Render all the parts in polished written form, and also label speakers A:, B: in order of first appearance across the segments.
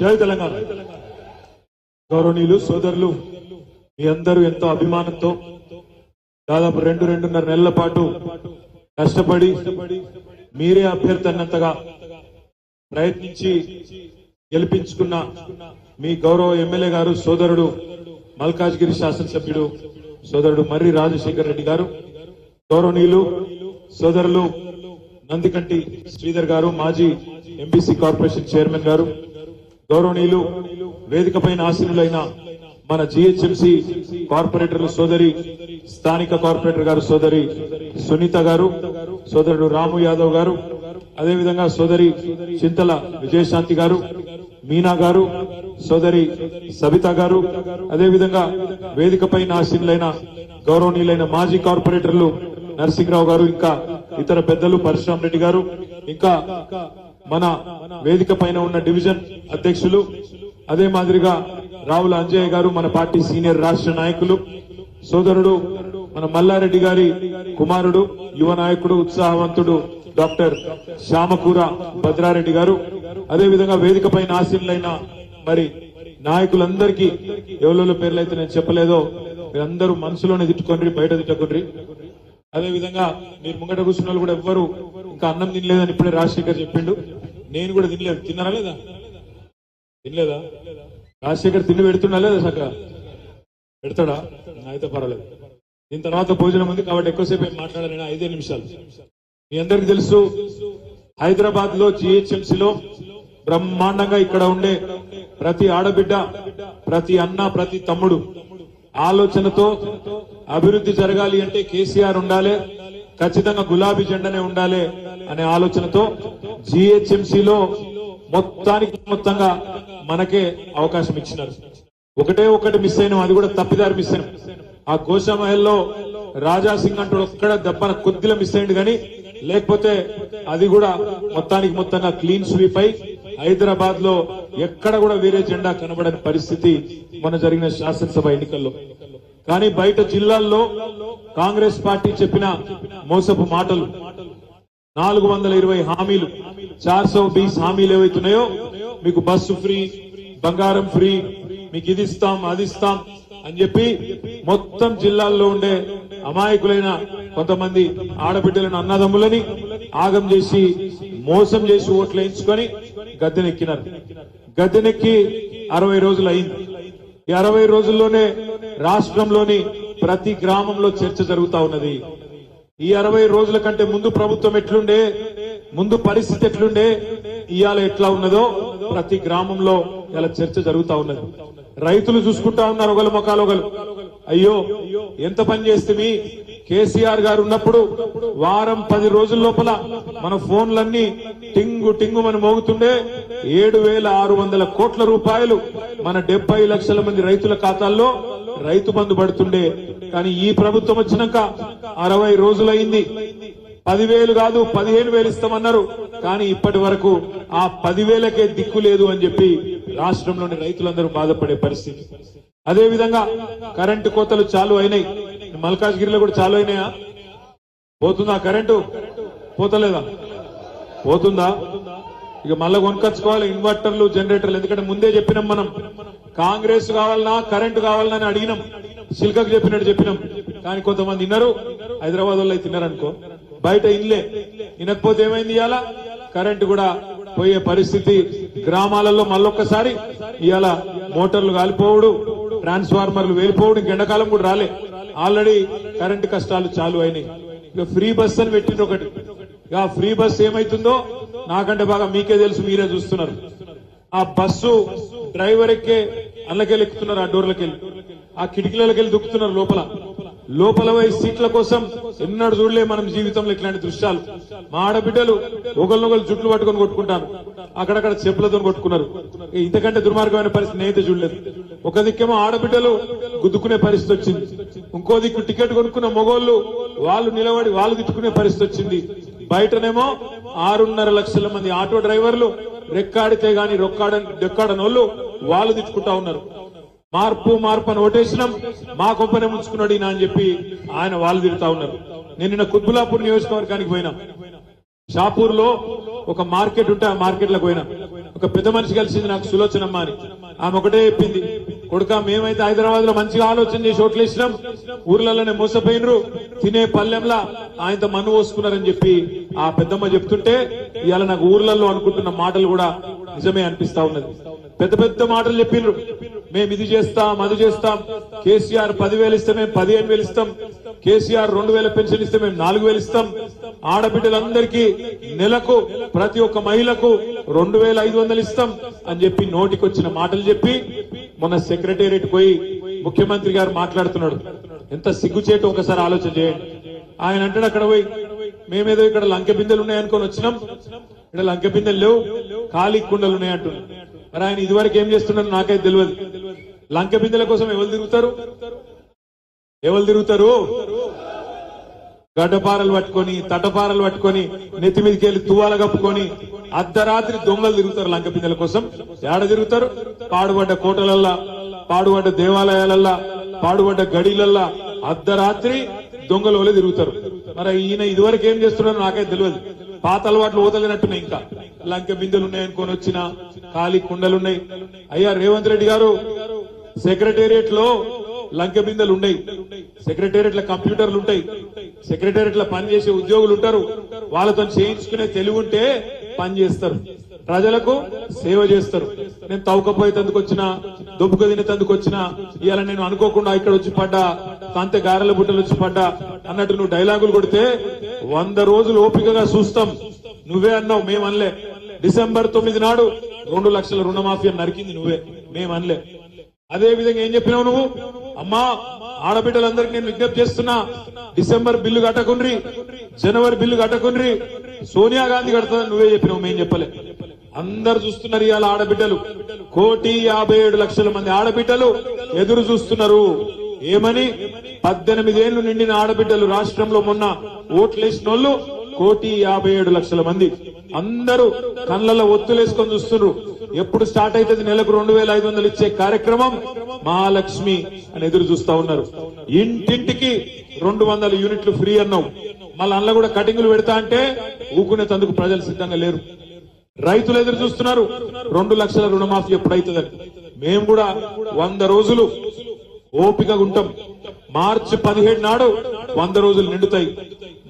A: జై తెలంగాణ. గౌరవనీయులు సోదరులు, మీ అందరూ ఎంతో అభిమానంతో దాదాపు 2-2.5 నెలల పాటు కష్టపడి మీరే అభ్యర్థి అన్నంతగా ప్రయత్నించి గెలిపించుకున్న మీ గౌరవ ఎమ్మెల్యే గారు, సోదరుడు మల్కాజ్గిరి శాసనసభ్యుడు సోదరుడు మర్రి రాజశేఖర్ రెడ్డి గారు, గౌరవనీయులు సోదరులు నందికంటి శ్రీధర్ గారు, మాజీ ఎంబీసీ కార్పొరేషన్ చైర్మన్ గారు, గౌరవనీయులు వేదిక పైన ఆసీనులైన మన జిహెచ్ఎంసీ కార్పొరేటర్లు సోదరి, స్థానిక కార్పొరేటర్ గారు సోదరి సునీత గారు, సోదరుడు రాము యాదవ్ గారు, అదేవిధంగా సోదరి చింతల విజయశాంతి గారు, మీనా గారు, సోదరి సబిత గారు, అదేవిధంగా వేదిక పైన ఆసీనులైన గౌరవనీయులైన మాజీ కార్పొరేటర్లు నరసింహరావు గారు, ఇంకా ఇతర పెద్దలు పరశురామ్ రెడ్డి గారు, ఇంకా మన వేదిక పైన ఉన్న డివిజన్ అధ్యక్షులు, అదే మాదిరిగా రావుల అంజయ్య గారు, మన పార్టీ సీనియర్ రాష్ట్ర నాయకులు, సోదరుడు మన మల్లారెడ్డి గారి కుమారుడు, యువ నాయకుడు, ఉత్సాహవంతుడు డాక్టర్ శ్యామకూర భద్రారెడ్డి గారు, అదేవిధంగా వేదిక పైన ఆసీనులైన మరి నాయకులందరికీ ఎవరి పేర్లైతే నేను చెప్పలేదో మీరందరూ మనసులోనే తిట్టుకోండి, బయట తిట్టుకోండి. అదేవిధంగా మీరు ముంగట కూర్చున్న వాళ్ళు కూడా ఎవ్వరు ఇంకా అన్నం తినలేదని ఇప్పుడే రాజశేఖర్ చెప్పిండు. నేను కూడా తినలేదు. తిన్నారా లేదా? తినలేదా? రాజశేఖర్ తిండి పెడుతున్నా లేదా? చక్కగా పెడతాడా? అయితే పర్వాలేదు. దీని తర్వాత భోజనం ఉంది కాబట్టి ఎక్కువసేపు ఏం మాట్లాడాలని 5 నిమిషాలు. మీ అందరికి తెలుసు, హైదరాబాద్ లో జిహెచ్ఎంసీలో బ్రహ్మాండంగా ఇక్కడ ఉండే ప్రతి ఆడబిడ్డ, ప్రతి అన్న, ప్రతి తమ్ముడు ఆలోచనతో అభివృద్ధి జరగాలి అంటే కేసీఆర్ ఉండాలి, ఖచ్చితంగా గులాబీ జెండానే ఉండాలి అనే ఆలోచనతో జిహెచ్ఎంసీలో మొత్తంగా మనకే అవకాశం ఇచ్చినారు. ఒకటి మిస్ అయినాం, అది కూడా తప్పిదారి మిస్ అయినాం. ఆ గోషామహల్లో రాజాసింగ్ అంటూ ఒక్కడ దెబ్బన కొద్దిగా మిస్ అయింది, కానీ లేకపోతే అది కూడా మొత్తంగా క్లీన్ స్వీప్ అయి హైదరాబాద్ లో ఎక్కడ కూడా వేరే జెండా కనబడని పరిస్థితి మొన్న జరిగిన శాసనసభ ఎన్నికల్లో. కానీ బయట జిల్లాల్లో కాంగ్రెస్ పార్టీ చెప్పిన మోసపు మాటలు, 420 హామీలు, 420 హామీలు ఏవైతున్నాయో, మీకు బస్సు ఫ్రీ, బంగారం ఫ్రీ, మీకు ఇది ఇస్తాం అది ఇస్తాం అని చెప్పి మొత్తం జిల్లాల్లో ఉండే అమాయకులైన కొంతమంది ఆడబిడ్డలను, అన్నదమ్ములని ఆగం చేసి మోసం చేసి ఓట్లు వేయించుకొని గద్దెనెక్కినారు. గద్దెనెక్కి 60 రోజులు అయింది. ఈ 60 రోజుల్లోనే రాష్ట్రంలోని ప్రతి గ్రామంలో చర్చ జరుగుతా ఉన్నది. ఈ 60 రోజుల కంటే ముందు ప్రభుత్వం ఎట్లుండే, ముందు పరిస్థితి ఎట్లుండే, ఇవాళ ఎట్లా ఉన్నదో ప్రతి గ్రామంలో ఇలా చర్చ జరుగుతా ఉన్నది. రైతులు చూసుకుంటా ఉన్నారు ఒకళ్ళ ముఖాలు ఒకరు. అయ్యో ఎంత పని చేస్తే కేసీఆర్ గారు ఉన్నప్పుడు వారం 10 రోజుల లోపల మన ఫోన్లన్నీ టింగు మన మోగుతుండే. 7,600 కోట్ల రూపాయలు మన 70 లక్షల మంది రైతుల ఖాతాల్లో రైతు బంధు పడుతుండే. కానీ ఈ ప్రభుత్వం వచ్చినాక 60 రోజులైంది. 10,000 కాదు 15,000 ఇస్తామన్నారు. కానీ ఇప్పటి వరకు ఆ 10,000కే దిక్కు లేదు అని చెప్పి రాష్ట్రంలోని రైతులందరూ బాధపడే పరిస్థితి. అదే విధంగా కరెంటు కోతలు చాలు అయినాయి. మల్కాజ్గిరిలో కూడా చాలు అయినాయా? పోతుందా కరెంటు? పోతలేదా? పోతుందా? ఇక మళ్ళా కొనుకొచ్చుకోవాలి ఇన్వర్టర్లు, జనరేటర్లు. ఎందుకంటే ముందే చెప్పినాం, మనం కాంగ్రెస్ కావాలన్నా కరెంటు కావాలన్నా అని అడిగినాం, సిల్కకు చెప్పినట్టు చెప్పినాం. కానీ కొంతమంది విన్నారు, హైదరాబాద్ వాళ్ళు అయితే తిన్నారనుకో, బయట ఇన్లే. వినకపోతే ఏమైంది, ఇవాళ కరెంటు కూడా పోయే పరిస్థితి. గ్రామాలలో మళ్ళొక్కసారి ఇవాళ మోటార్లు కాలిపోవుడు, ట్రాన్స్ఫార్మర్లు వేలిపోవుడు. ఎండాకాలం కూడా రాలే, ఆల్రెడీ కరెంటు కష్టాలు చాలు అయినాయి. ఇక ఫ్రీ బస్ అని పెట్టిండ్రు ఒకటి. ఇక ఫ్రీ బస్ ఏమైతుందో నాకంటే బాగా మీకే తెలుసు, మీరే చూస్తున్నారు. ఆ బస్సు డ్రైవర్ ఎక్కే అందులోకెళ్ళి ఎక్కుతున్నారు, ఆ డోర్లకెళ్ళి, ఆ కిటికీలకెళ్ళి దుక్కుతున్నారు లోపల పోయి సీట్ల కోసం. ఎన్నడూ చూడలే మనం జీవితంలో ఇట్లాంటి దృశ్యాలు. మా ఆడబిడ్డలు ఒకరినొకరు జుట్లు పట్టుకొని కొట్టుకుంటారు, అక్కడక్కడ చెప్పులతో కొట్టుకున్నారు. ఇంతకంటే దుర్మార్గమైన పరిస్థితి నేనైతే చూడలేదు. ఒక దిక్కేమో ఆడబిడ్డలు గుద్దుకునే పరిస్థితి వచ్చింది, ఇంకో దిక్కు టికెట్ కొనుక్కున్న మొగోళ్ళు వాళ్ళు నిలబడి వాళ్ళు తిట్టుకునే పరిస్థితి వచ్చింది. బయటనేమో 6.5 లక్షల మంది ఆటో డ్రైవర్లు రెక్కాడితే గాని రెక్కాడనోళ్ళు వాళ్ళు తిట్టుకుంటా ఉన్నారు. మార్పు అని ఓటేసినాం, మా కొంపనే ముంచుకున్నాడు ఈయన అని చెప్పి ఆయన వాళ్ళు తిరుగుతా ఉన్నారు. నేను నిన్న కుత్బులాపూర్ నియోజకవర్గానికి పోయినా. షాపూర్ లో ఒక మార్కెట్ ఉంటే ఆ మార్కెట్ లకు పోయినా. ఒక పెద్ద మనిషి కలిసింది నాకు, సులోచనమ్మ అని. ఆమె ఒకటే చెప్పింది, కొడుక మేమైతే హైదరాబాద్ లో మంచిగా ఆలోచన చేసి ఓట్లు వేసినాం, ఊర్లలోనే మోసపోయినరు, తినే పల్లెంలా ఆయనతో మన్ను పోసుకున్నారని చెప్పి ఆ పెద్దమ్మ చెప్తుంటే ఇవాళ నాకు ఊర్లలో అనుకుంటున్న మాటలు కూడా నిజమే అనిపిస్తా ఉన్నది. పెద్ద పెద్ద మాటలు చెప్పిండ్రు, మేము ఇది చేస్తాం అది చేస్తాం, కేసీఆర్ 10,000 ఇస్తే మేము 15,000 ఇస్తాం, కేసీఆర్ 2,000 పెన్షన్ ఇస్తే మేము 4,000 ఇస్తాం, ఆడబిడ్డలందరికీ నెలకు ప్రతి ఒక్క మహిళకు 2,500 ఇస్తాం అని చెప్పి నోటికొచ్చిన మాటలు చెప్పి మొన్న సెక్రటేరియట్ పోయి ముఖ్యమంత్రి గారు మాట్లాడుతున్నాడు. ఎంత సిగ్గుచేటు ఒకసారి ఆలోచన చేయండి. ఆయన అంటాడు అక్కడ పోయి, మేమేదో ఇక్కడ లంకె బిందెలు ఉన్నాయనుకొని వచ్చినాం, ఇక్కడ లంకె బిందెలు లేవు, ఖాళీ కుండలు ఉన్నాయంటున్నాడు. మరి ఆయన ఇదివరకు ఏం చేస్తున్నారో నాకైతే తెలియదు. లంకె బిందెల కోసం ఎవరు తిరుగుతారు? గడ్డపారలు పట్టుకొని, తటపారలు పట్టుకొని, నెత్తి మీదకి వెళ్ళి తువ్వాల కప్పుకొని అర్ధరాత్రి దొంగలు తిరుగుతారు లంక బిందెల కోసం. ఏడ తిరుగుతారు? పాడుబడ్డ కోటలల్లా, పాడుబడ్డ దేవాలయాలల్లా, పాడుబడ్డ గడిలల్లా అర్ధరాత్రి దొంగల వల్ల తిరుగుతారు. మరి ఈయన ఇదివరకు ఏం చేస్తున్నారో నాకైతే తెలియదు. పాత అలవాట్లు ఓతలేనట్టున్నాయి. ఇంకా లంక బిందెలు ఉన్నాయనుకొని వచ్చిన ఖాళీ కుండలున్నాయి. అయ్యా రేవంత్ రెడ్డి గారు, సెక్రటేరియట్ లో లంకె బిందెలు ఉన్నాయి, సెక్రటేరియట్ లో కంప్యూటర్లు ఉంటాయి, సెక్రటేరియట్ లో పనిచేసే ఉద్యోగులు ఉంటారు, వాళ్ళతో చేయించుకునే తెలివి ఉంటే పని చేస్తారు, ప్రజలకు సేవ చేస్తారు. నేను తవ్వకపోయేందుకు వచ్చినా, దుబ్బుకు తినేందుకు వచ్చినా, ఇవాళ నేను అనుకోకుండా ఇక్కడ వచ్చి పడ్డా, కాంతే గారెల బుట్టలు వచ్చి పడ్డా అన్నట్టు నువ్వు డైలాగులు కొడితే 100 రోజులు ఓపికగా చూస్తాం. నువ్వే అన్నావు, మేమనలే. డిసెంబర్ 9 నాడు 2 లక్షల రుణమాఫీ అని నరికింది నువ్వే, మేమనలే. అదే విధంగా ఏం చెప్పినావు నువ్వు? అమ్మా ఆడబిడ్డలందరికీ నేను విజ్ఞప్తి చేస్తున్నా, డిసెంబర్ బిల్లు కట్టకుండ్రి, జనవరి బిల్లు కట్టకుండ్రి, సోనియా గాంధీ కడుతుందని నువ్వే చెప్పినావు, మేం చెప్పలే. అందరు చూస్తున్నారు. ఇవాళ ఆడబిడ్డలు 1,57,00,000 మంది ఆడబిడ్డలు ఎదురు చూస్తున్నారు. ఏమని? 18 ఏళ్లు నిండిన ఆడబిడ్డలు రాష్ట్రంలో మొన్న ఓట్లేసిన వాళ్ళు 1,57,00,000 మంది. అందరూ కళ్ళల్లో ఒత్తులేసుకొని చూస్తున్నారు. ఎప్పుడు స్టార్ట్ అవుతుంది నెలకు 2,500 ఇచ్చే కార్యక్రమం మహాలక్ష్మి అని ఎదురు చూస్తా ఉన్నారు. ఇంటింటికి 200 యూనిట్లు ఫ్రీ అన్నావు, మళ్ళీ అందులో కూడా కటింగులు పెడతా అంటే ఊకునేందుకు ప్రజలు సిద్ధంగా లేరు. రైతులు ఎదురు చూస్తున్నారు 2 లక్షల రుణమాఫీ ఎప్పుడైతుందని. మేము కూడా 100 రోజులు ఓపికగా ఉంటాం. మార్చి 17 నాడు 100 రోజులు నిండుతాయి.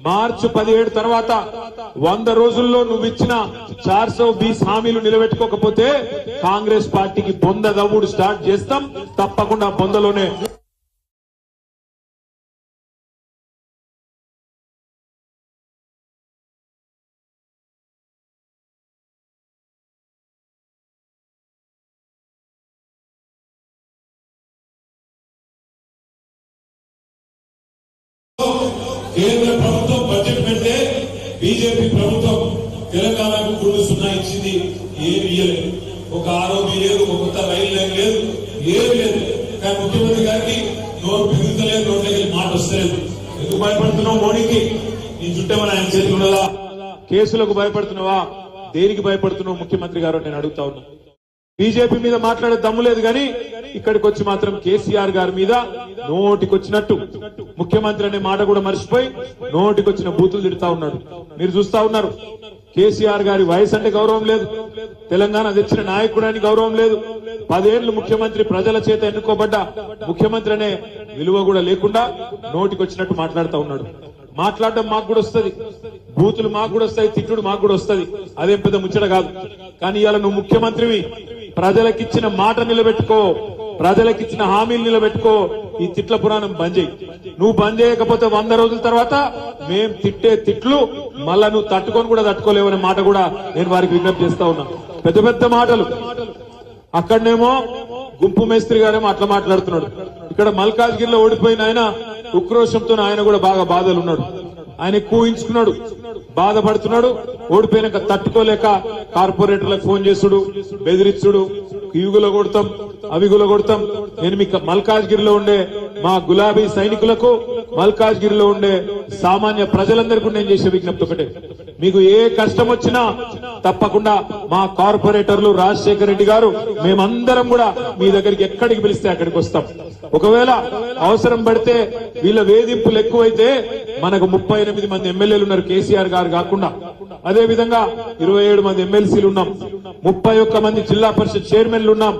A: మార్చి 17 తర్వాత 100 రోజుల్లో నువ్వు ఇచ్చిన 420 హామీలు నిలబెట్టుకోకపోతే కాంగ్రెస్ పార్టీకి బొంద దవ్వుడు స్టార్ట్ చేస్తాం. తప్పకుండా బొందలోనే
B: కేంద్ర ప్రభుత్వం బడ్జెట్ పెడితే బీజేపీ ప్రభుత్వం తెలంగాణకు 0 ఇచ్చింది, ఏమి ఇయ్యలేదు. ఒక ఆరోపి లేదు, ఒక కొత్త రైలు లైన్ లేదు, ఏమి లేదు. కానీ ముఖ్యమంత్రి గారికి నోరు పెరుగుతలేదు, నోట్లకి మాట వస్తలేదు. ఎందుకు భయపడుతున్నావు మోడీకి? నీ చుట్టేమని ఆయన చేతులు ఉన్నదా?
A: కేసులకు భయపడుతున్నావా? దేనికి భయపడుతున్నావు ముఖ్యమంత్రి గారు? నేను అడుగుతా ఉన్నా. బీజేపీ మీద మాట్లాడే దమ్ము లేదు కానీ ఇక్కడికి వచ్చి మాత్రం కేసీఆర్ గారి మీద నోటికొచ్చినట్టు, ముఖ్యమంత్రి అనే మాట కూడా మర్చిపోయి నోటికొచ్చిన బూతులు తిడతా ఉన్నాడు. మీరు చూస్తా ఉన్నారు. కేసీఆర్ గారి వయసు అంటే గౌరవం లేదు, తెలంగాణ తెచ్చిన నాయకుడానికి గౌరవం లేదు, 10 ఏళ్లు ముఖ్యమంత్రి, ప్రజల చేత ఎన్నుకోబడ్డ ముఖ్యమంత్రి అనే విలువ కూడా లేకుండా నోటికొచ్చినట్టు మాట్లాడుతూ ఉన్నాడు. మాట్లాడడం మాకు కూడా వస్తుంది, బూతులు మాకు కూడా వస్తాయి, తిట్టుడు మాకు కూడా వస్తుంది. అదేం పెద్ద ముచ్చట కాదు. కానీ ఇవాళ నువ్వు ముఖ్యమంత్రివి, ప్రజలకిచ్చిన మాట నిలబెట్టుకో, ప్రజలకిచ్చిన హామీలు నిలబెట్టుకో. ఈ తిట్ల పురాణం బంద్ చేయి. నువ్వు బంద్ చేయకపోతే 100 రోజుల తర్వాత మేం తిట్టే తిట్లు మళ్ళా నువ్వు తట్టుకొని కూడా తట్టుకోలేవనే మాట కూడా నేను వారికి విజ్ఞప్తి చేస్తా ఉన్నా. పెద్ద పెద్ద మాటలు. అక్కడనేమో గుంపు మేస్త్రి గారేమో అట్లా మాట్లాడుతున్నాడు. ఇక్కడ మల్కాజ్గిరిలో ఓడిపోయిన ఆయన ఉక్రోషంతో ఆయన కూడా బాగా బాధలు ఉన్నాడు. ఆయన కూయించుకున్నాడు, బాధపడుతున్నాడు. ఓడిపోయినాక తట్టుకోలేక కార్పొరేటర్లకు ఫోన్ చేసుడు, బెదిరించుడు, ఇవిగులో కొడతాం, అవిగులో కొడతాం. నేను మీకు మల్కాజ్గిరిలో ఉండే మా గులాబీ సైనికులకు, మల్కాజ్గిరిలో ఉండే సామాన్య ప్రజలందరికీ నేను చేసే విజ్ఞప్తి ఒకటే, మీకు ఏ కష్టం వచ్చినా తప్పకుండా మా కార్పొరేటర్లు రాజశేఖర రెడ్డి గారు, మేమందరం కూడా మీ దగ్గరికి ఎక్కడికి పిలిస్తే అక్కడికి వస్తాం. ఒకవేళ అవసరం పడితే వీళ్ళ వేధింపులు ఎక్కువైతే మనకు 38 మంది ఎమ్మెల్యేలు ఉన్నారు కేసీఆర్ గారు కాకుండా. అదే విధంగా 27 మంది ఎమ్మెల్సీలు ఉన్నాం, 31 మంది జిల్లా పరిషత్ చైర్మన్లు ఉన్నాం,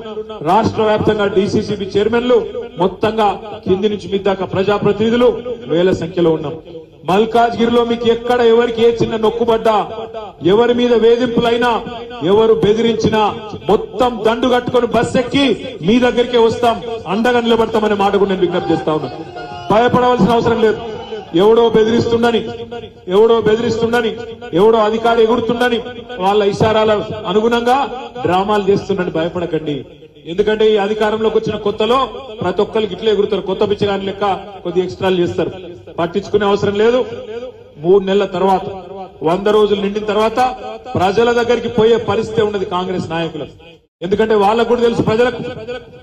A: రాష్ట్ర వ్యాప్తంగా డీసీసీబీ చైర్మన్లు, మొత్తంగా కింది నుంచి మీ దాకా ప్రజాప్రతినిధులు వేల సంఖ్యలో ఉన్నాం. మల్కాజ్గిరిలో మీకు ఎక్కడ ఎవరికి ఏ చిన్న నొక్కుబడ్డా, ఎవరి మీద వేధింపులైనా, ఎవరు బెదిరించినా మొత్తం దండు కట్టుకొని బస్ ఎక్కి మీ దగ్గరికే వస్తాం, అండగా నిలబడతామనే మాట కూడా నేను విజ్ఞప్తి చేస్తా ఉన్నాను. భయపడవలసిన అవసరం లేదు. ఎవడో బెదిరిస్తుండని, ఎవడో అధికారి ఎగురుతుండని వాళ్ళ ఇషారాల అనుగుణంగా డ్రామాలు చేస్తుండని భయపడకండి. ఎందుకంటే ఈ అధికారంలోకి వచ్చిన కొత్తలో ప్రతి ఒక్కరికి ఇట్లే ఎగురుతారు, కొత్త పిచ్చగాని లెక్క కొద్ది ఎక్స్ట్రాలు చేస్తారు. పట్టించుకునే అవసరం లేదు. 3 నెలల తర్వాత 100 రోజులు నిండిన తర్వాత ప్రజల దగ్గరికి పోయే పరిస్థితి ఉన్నది కాంగ్రెస్ నాయకులకు. ఎందుకంటే వాళ్ళకు కూడా తెలుసు ప్రజలకు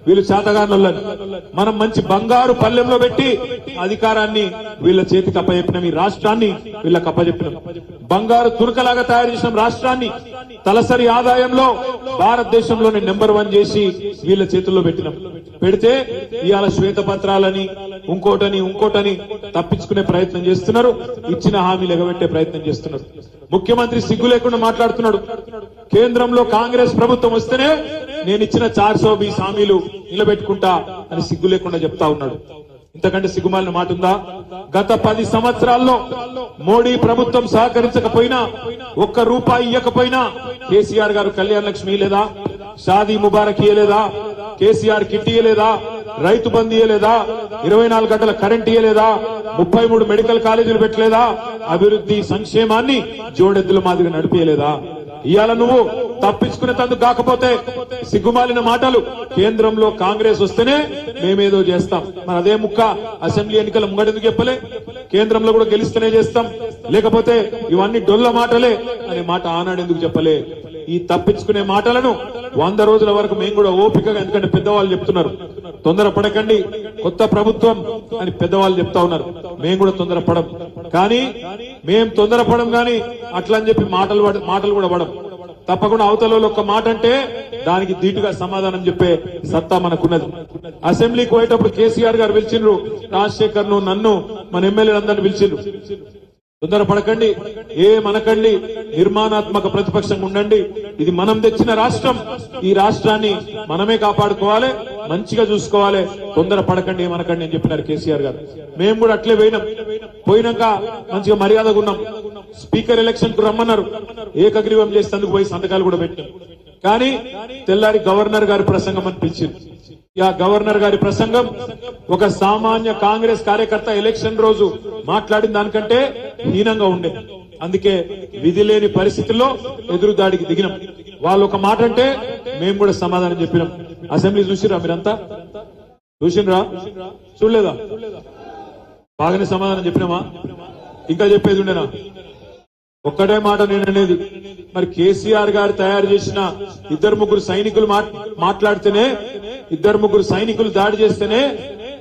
A: వీళ్ళు చేతగానులని. మనం మంచి బంగారు పల్లెంలో పెట్టి అధికారాన్ని వీళ్ళ చేతికి అప్పచెప్పినాం, ఈ రాష్ట్రాన్ని వీళ్ళకి అప్పచెప్పినాం. బంగారు తురకలాగా తయారు చేసిన రాష్ట్రాన్ని తలసరి ఆదాయంలో భారతదేశంలోనే నెంబర్ 1 చేసి వీళ్ళ చేతుల్లో పెట్టినాం. పెడితే ఇవాళ శ్వేతపత్రాలని ఇంకోటని తప్పించుకునే ప్రయత్నం చేస్తున్నారు, ఇచ్చిన హామీలు ఎగబెట్టే ప్రయత్నం చేస్తున్నారు. ముఖ్యమంత్రి సిగ్గు లేకుండా మాట్లాడుతున్నాడు. కేంద్రంలో కాంగ్రెస్ ప్రభుత్వం వస్తేనే నేను ఇచ్చిన 420 హామీలు నిలబెట్టుకుంటా అని సిగ్గు లేకుండా చెప్తా ఉన్నాడు. ఇంతకంటే సిగ్గుమాలిన మాట ఉందా? గత 10 సంవత్సరాల్లో మోడీ ప్రభుత్వం సహకరించకపోయినా, ₹1 ఇయ్యకపోయినా కేసీఆర్ గారు కళ్యాణ లక్ష్మి ఇయ్యలేదా, షాదీ ముబారక్ ఇయ్యలేదా, కేసీఆర్ కిట్ ఇయ్యలేదా, రైతు బంధు ఇయ్యలేదా, 24 గంటల కరెంట్ ఇయ్యలేదా, 33 మెడికల్ కాలేజీలు పెట్టలేదా, అభివృద్ధి సంక్షేమాన్ని జోడెద్దుల మాదిరిగా నడిపేయలేదా? ఇవాళ నువ్వు తప్పించుకునే తందుకు కాకపోతే సిగ్గుమాలిన మాటలు, కేంద్రంలో కాంగ్రెస్ వస్తేనే మేమేదో చేస్తాం, మరి అదే ముక్క అసెంబ్లీ ఎన్నికల ముంగడెందుకు చెప్పలే? కేంద్రంలో కూడా గెలిస్తేనే చేస్తాం, లేకపోతే ఇవన్నీ డొల్ల మాటలే అనే మాట ఆనాడు ఎందుకు చెప్పలే? ఈ తప్పించుకునే మాటలను 100 రోజుల వరకు మేము కూడా ఓపికగా, ఎందుకంటే పెద్దవాళ్ళు చెప్తున్నారు తొందరపడకండి, కొత్త ప్రభుత్వం అని పెద్దవాళ్ళు చెప్తా ఉన్నారు. మేము కూడా తొందరపడం, కానీ మేం తొందరపడం గాని అట్లా అని చెప్పి మాటలు కూడా పడం. తప్పకుండా అవతల ఒక్క మాట అంటే దానికి ధీటుగా సమాధానం చెప్పే సత్తా మనకున్నది. అసెంబ్లీకి పోయేటప్పుడు కేసీఆర్ గారు పిలిచిండ్రు, రాజశేఖర్ ను, నన్ను, మన ఎమ్మెల్యేలందరినీ పిలిచిండ్రు. తొందరపడకండి, మనకండి, నిర్మాణాత్మక ప్రతిపక్షంగా ఉండండి. ఇది మనం తెచ్చిన రాష్ట్రం, ఈ రాష్ట్రాన్ని మనమే కాపాడుకోవాలి, మంచిగా చూసుకోవాలి, తొందరపడకండి, మనకండి అని చెప్పినారు కేసీఆర్ గారు. మేము కూడా అట్లే పోయినాక మంచిగా మర్యాదగా ఉన్నాం. స్పీకర్ ఎలక్షన్ కు రమ్మన్నారు, ఏకగ్రీవం చేసేందుకు పోయి సంతకాలు కూడా పెట్టాం. కానీ తెల్లారి గవర్నర్ గారి ప్రసంగం అని పిలిచింది. ఆ గవర్నర్ గారి ప్రసంగం ఒక సామాన్య కాంగ్రెస్ కార్యకర్త ఎలక్షన్ రోజు మాట్లాడిన దానికంటే హీనంగా ఉండే. అందుకే విధి లేని పరిస్థితుల్లో ఎదురు దాడికి దిగినాం. వాళ్ళు ఒక మాట అంటే మేము కూడా సమాధానం చెప్పినాం. అసెంబ్లీ చూసిరా మీరంతా? చూసినరా? చూడలేదా? బాగానే సమాధానం చెప్పినామా? ఇంకా చెప్పేది ఉండేనా? ఒక్కటే మాట నేను అనేది, మరి కేసీఆర్ గారు తయారు చేసిన 2-3 సైనికులు మాట్లాడితేనే, 2-3 సైనికులు దాడి చేస్తేనే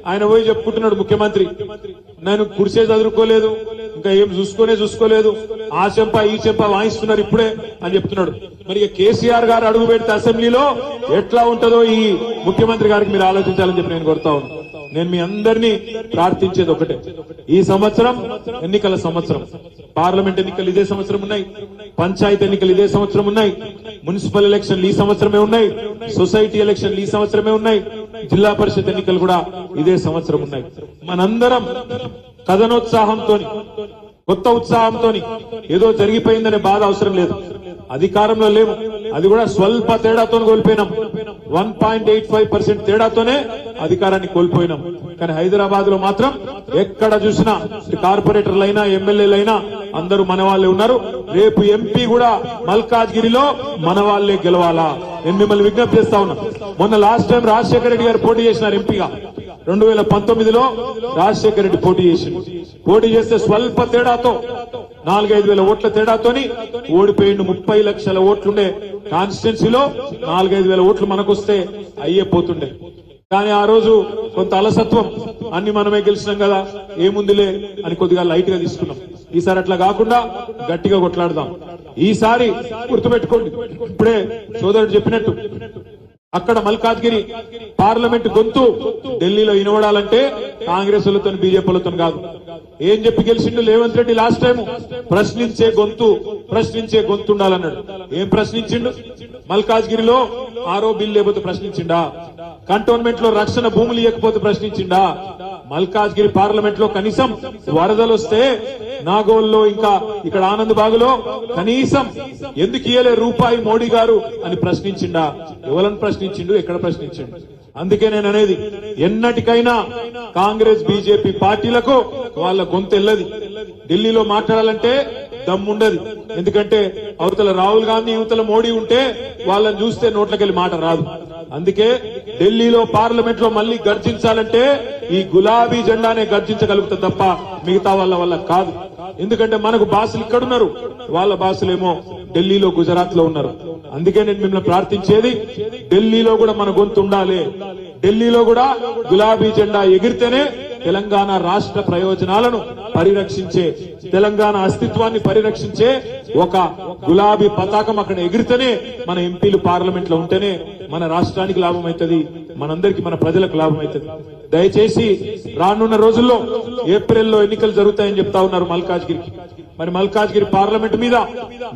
A: ఆయన పోయి చెప్పుకుంటున్నాడు ముఖ్యమంత్రి, నేను కుర్చే చదువుకోలేదు, ఇంకా ఏం చూసుకోలేదు, ఆ చెంప ఈ చెంప వాయిస్తున్నారు ఇప్పుడే అని చెప్తున్నాడు. మరి కేసీఆర్ గారు అడుగు పెడితే అసెంబ్లీలో ఎట్లా ఉంటుందో ఈ ముఖ్యమంత్రి గారికి మీరు ఆలోచించాలని చెప్పి నేను కోరుతా ఉన్నాను. నేను మీ అందరినీ ప్రార్థించేది ఒకటే, ఈ సంవత్సరం ఎన్నికల సంవత్సరం, పార్లమెంట్ ఎన్నికలు ఇదే సంవత్సరం ఉన్నాయి, పంచాయతీ ఎన్నికలు ఇదే సంవత్సరం ఉన్నాయి, మున్సిపల్ ఎలక్షన్లు ఈ సంవత్సరమే ఉన్నాయి, సొసైటీ ఎలక్షన్లు ఈ సంవత్సరమే ఉన్నాయి, జిల్లా పరిషత్ ఎన్నికలు కూడా ఇదే సంవత్సరం ఉన్నాయి. మనందరం కథనోత్సాహంతో, కొత్త ఉత్సాహంతో ఏదో జరిగిపోయిందనే బాధ అవసరం లేదు. అధికారంలో లేము, అది కూడా స్వల్ప తేడాతో కోల్పోయినాం. 1.85% తేడాతోనే అధికారాన్ని కోల్పోయినాం. కానీ హైదరాబాద్ లో మాత్రం ఎక్కడ చూసినా కార్పొరేటర్లైనా ఎమ్మెల్యేలైనా అందరూ మన వాళ్ళే ఉన్నారు. రేపు ఎంపీ కూడా మల్కాజ్గిరిలో మన వాళ్ళే గెలవాలా? నేను మిమ్మల్ని విజ్ఞప్తి చేస్తా ఉన్నా. మొన్న లాస్ట్ టైం రాజశేఖర రెడ్డి గారు పోటీ చేసినారు ఎంపీగా. 2019లో రాజశేఖర రెడ్డి పోటీ చేస్తే స్వల్ప తేడాతో 4-5 వేల ఓట్ల తేడాతోని ఓడిపోయిండు. 30 లక్షల ఓట్లుండే కాన్స్టిట్యున్సీలో 4-5 వేల ఓట్లు మనకొస్తే అయ్యే పోతుండే. కానీ ఆ రోజు కొంత అలసత్వం, అన్ని మనమే గెలిచినాం కదా, ఏముందిలే అని కొద్దిగా లైట్ గా తీసుకున్నాం. ఈసారి అట్లా కాకుండా గట్టిగా కొట్లాడదాం. ఈసారి గుర్తుపెట్టుకోండి, ఇప్పుడే సోదరుడు చెప్పినట్టు అక్కడ మల్కాజ్గిరి పార్లమెంట్ గొంతు ఢిల్లీలో వినవడాలంటే కాంగ్రెస్ వాళ్ళతో బీజేపీలతో కాదు. ఏం చెప్పి గెలిచిండు రేవంత్ రెడ్డి లాస్ట్ టైం? ప్రశ్నించే గొంతు ఉండాలన్నాడు. ఏం ప్రశ్నించిండు? మల్కాజ్గిరిలో ఆరో బిల్ లేకపోతే ప్రశ్నించిండా? కంటోన్మెంట్ లో రక్షణ భూములు ఇవ్వకపోతే ప్రశ్నించిండా? మల్కాజ్గిరి పార్లమెంట్ లో కనీసం వరదలు వస్తే నాగోల్లో ఇంకా ఇక్కడ ఆనంద్ బాగులో కనీసం ఎందుకు ఇయ్యలే రూపాయి మోడీ గారు అని ప్రశ్నించిండా? ఎవరని ప్రశ్నించిండు? ఎక్కడ ప్రశ్నించిండు? అందుకే నేను అనేది, ఎన్నటికైనా కాంగ్రెస్ బీజేపీ పార్టీలకు వాళ్ళ గొంతెల్లది. ఢిల్లీలో మాట్లాడాలంటే దమ్ముండదు. ఎందుకంటే అవతల రాహుల్ గాంధీ యువతల మోడీ ఉంటే వాళ్ళని చూస్తే నోట్లకెళ్ళి మాట రాదు. అందుకే ఢిల్లీలో పార్లమెంట్ లో మళ్ళీ గర్జించాలంటే ఈ గులాబీ జెండానే గర్జించగలుగుతుంది తప్ప మిగతా వాళ్ళ కాదు. ఎందుకంటే మనకు బాసులు ఇక్కడున్నారు, వాళ్ళ బాసులేమో ఢిల్లీలో గుజరాత్ లో ఉన్నారు. అందుకే నేను మిమ్మల్ని ప్రార్థించేది, ఢిల్లీలో కూడా మన గొంతు ఉండాలి. ఢిల్లీలో కూడా గులాబీ జెండా ఎగిరితేనే తెలంగాణ రాష్ట్ర ప్రయోజనాలను పరిరక్షించే, తెలంగాణ అస్తిత్వాన్ని పరిరక్షించే ఒక గులాబీ పతాకం అక్కడ ఎగిరితేనే మన ఎంపీలు పార్లమెంట్ లో ఉంటేనే మన రాష్ట్రానికి లాభం అవుతుంది, మనందరికీ మన ప్రజలకు లాభం అవుతుంది. దయచేసి రానున్న రోజుల్లో ఏప్రిల్లో ఎన్నికలు జరుగుతాయని చెప్తా ఉన్నారు మల్కాజ్గిరికి. మరి మల్కాజ్గిరి పార్లమెంట్ మీద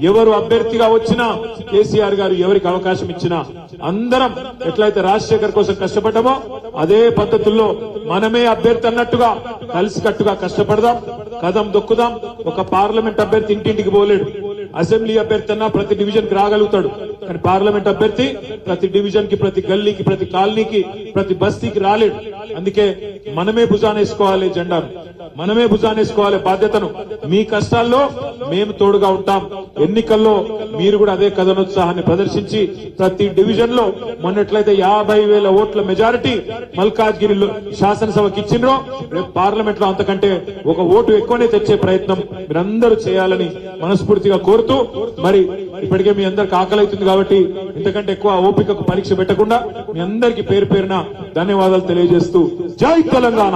A: ఎవరు అభ్యర్థిగా వచ్చినా, కేసీఆర్ గారు ఎవరికి అవకాశం ఇచ్చినా అందరం ఎట్లయితే రాజశేఖర్ కోసం కష్టపడ్డామో అదే పద్ధతుల్లో మనమే అభ్యర్థి అన్నట్టుగా కలిసికట్టుగా కష్టపడదాం, కదం దొక్కుదాం. ఒక పార్లమెంట్ అభ్యర్థి ఇంటింటికి పోలేడు. అసెంబ్లీ అభ్యర్థి అన్నా ప్రతి డివిజన్ కి రాగలుగుతాడు, కానీ పార్లమెంట్ అభ్యర్థి ప్రతి డివిజన్ కి, ప్రతి గల్లీకి, ప్రతి కాలనీకి, ప్రతి బస్తీకి రాలేడు. అందుకే మనమే భుజానేసుకోవాలి జెండాను, మనమే భుజానేసుకోవాలి బాధ్యతను. మీ కష్టాల్లో మేము తోడుగా ఉంటాం. ఎన్నికల్లో మీరు కూడా అదే కథనోత్సాహాన్ని ప్రదర్శించి ప్రతి డివిజన్ లో మొన్నట్లయితే 50,000 ఓట్ల మెజారిటీ మల్కాజ్గిరిలో శాసనసభకి ఇచ్చిండ్రో, రేపు పార్లమెంట్ లో అంతకంటే ఒక ఓటు ఎక్కువనే తెచ్చే ప్రయత్నం మీరందరూ చేయాలని మనస్ఫూర్తిగా కోరుతూ, మరి ఇప్పటికే మీ అందరికి ఆకలి అవుతుంది కాబట్టి ఇంతకంటే ఎక్కువ ఓపికకు పరీక్ష పెట్టకుండా మీ అందరికీ పేరు పేరున ధన్యవాదాలు తెలియజేస్తూ జై తెలంగాణ.